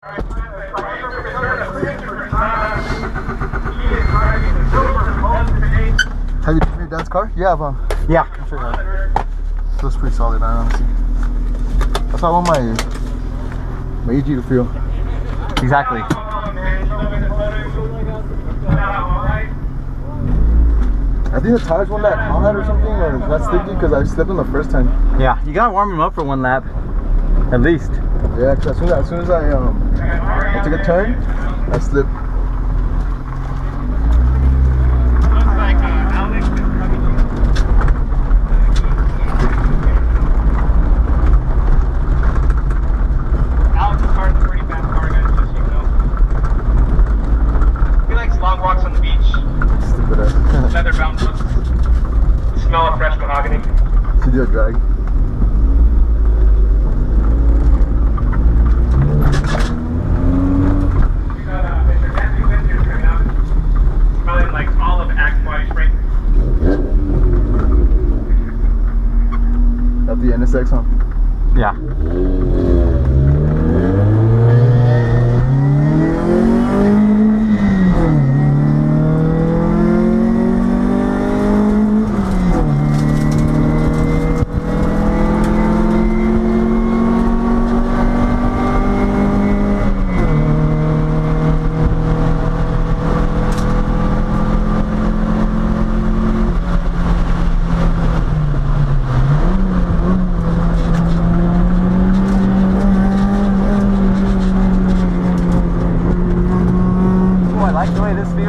Have you driven your dad's car? You have, huh? Yeah. I'm sure you have. Feels pretty solid, man, honestly. That's how I want my AG to feel. Exactly. I think the tires won that hot or something, or that's sticky because I slipped on the first time. Yeah, you gotta warm them up for one lap, at least. Yeah, because as soon as I took a turn, I slipped. Leather bound boots. Smell of fresh mahogany. Should do a drag. Smelling like olive axe body spray. Got the NSX, huh? Yeah.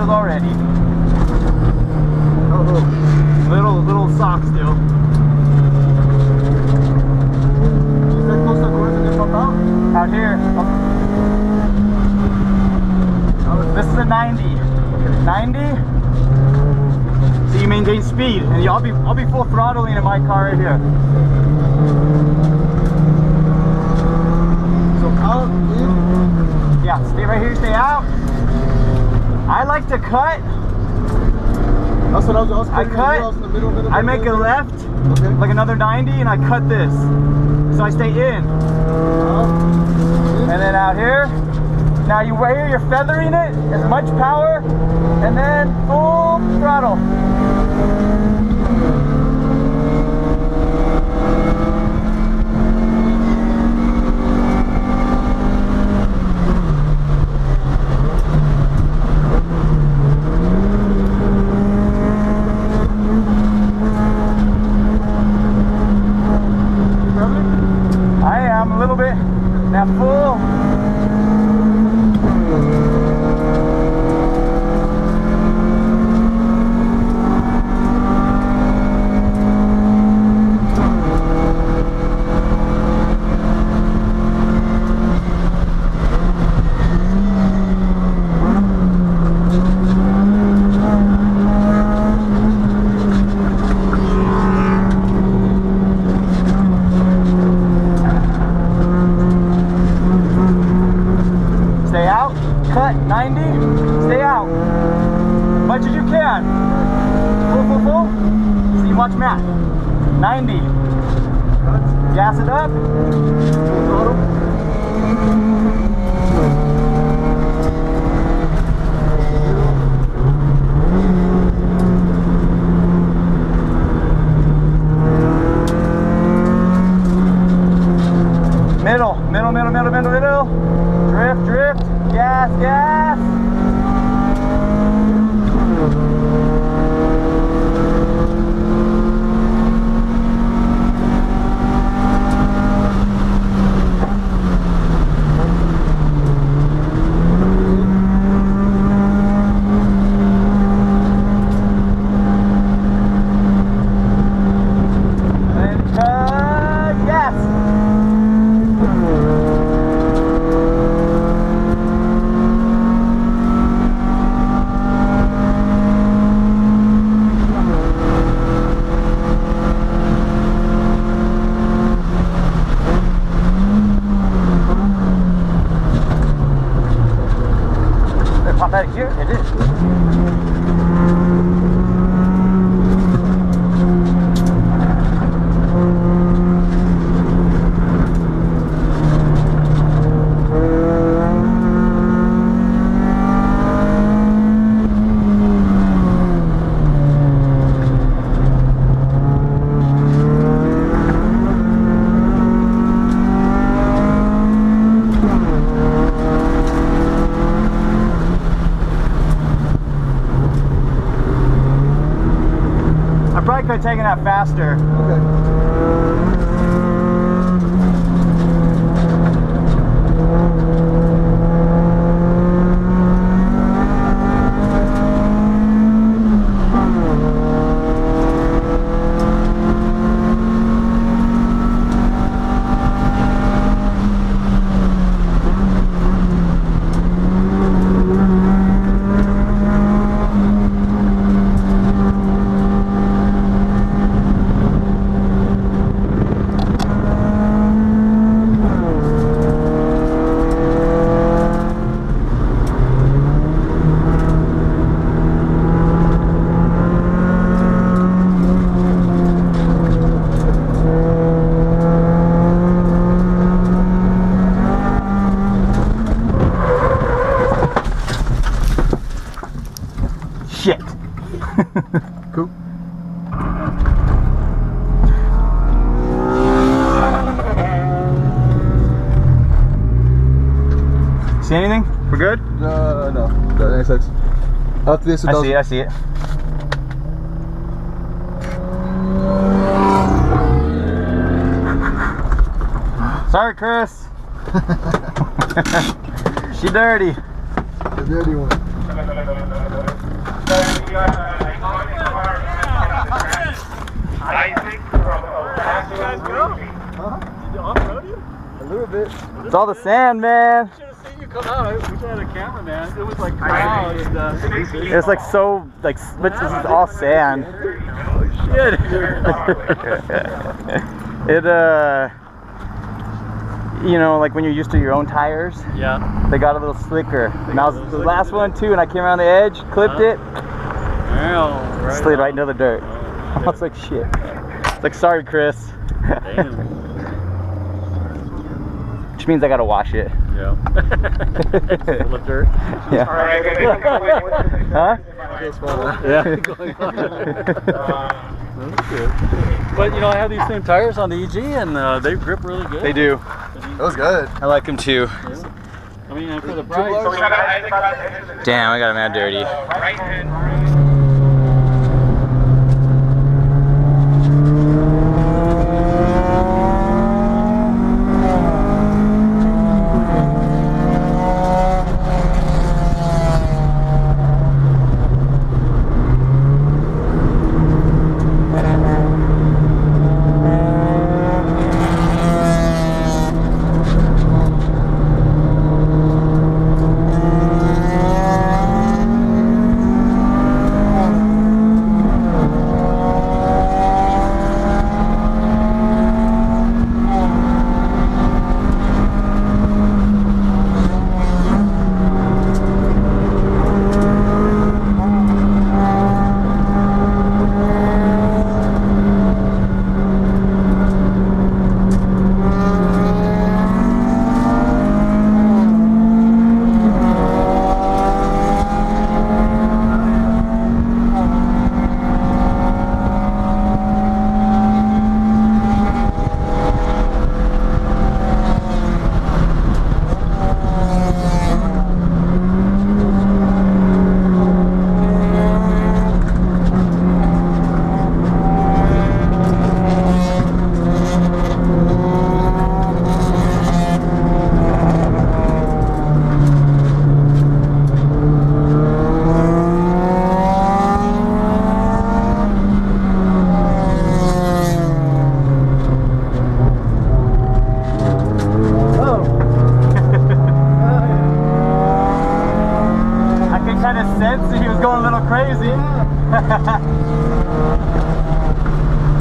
Already. Little sock still. Is that close to the corners and get pumped out? Out here. This is a 90. 90. So you maintain speed, and I'll be full throttling in my car right here. So out in. Yeah, stay right here, stay out. I like to cut. That's what I was I cut. In the middle, I make a left, okay, like another 90, and I cut this. So I stay in. And then out here. Now you right here, you're feathering it, as much power, and then full throttle. A little bit. Now full. Cut 90, stay out. Much as you can. Full. So you watch Matt. 90. Gas it up. Middle. Drift. Gas. taking that faster. Okay. Shit. Cool. See anything? We're good? No. That makes After this, I see it, I see it. Sorry, Chris. She dirty. The dirty one. A little bit. It's all the sand, man. Should have seen you come out. I wish I had a camera, man. It was like cloud and It's like so, like, this is all sand. shit. It, you know, like when you're used to your own tires, Yeah. they got a little slicker. And I was the last one too, and I came around the edge, clipped it, Well, slid right into the dirt. I was like, shit. It's like, sorry, Chris. Damn. Which means I gotta wash it. Yeah. Full of dirt. Yeah. Alright, good. Huh? Yeah. Going on. That's good. But you know, I have these same tires on the EG, and they grip really good. They do. That was good. I like them too. Yeah. I mean, and for the price. Damn, I got them mad dirty. Right hand.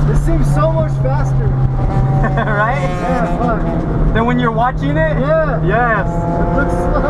This seems so much faster. Right? Yeah, fuck. Then when you're watching it? Yeah. Yes. It looks slow.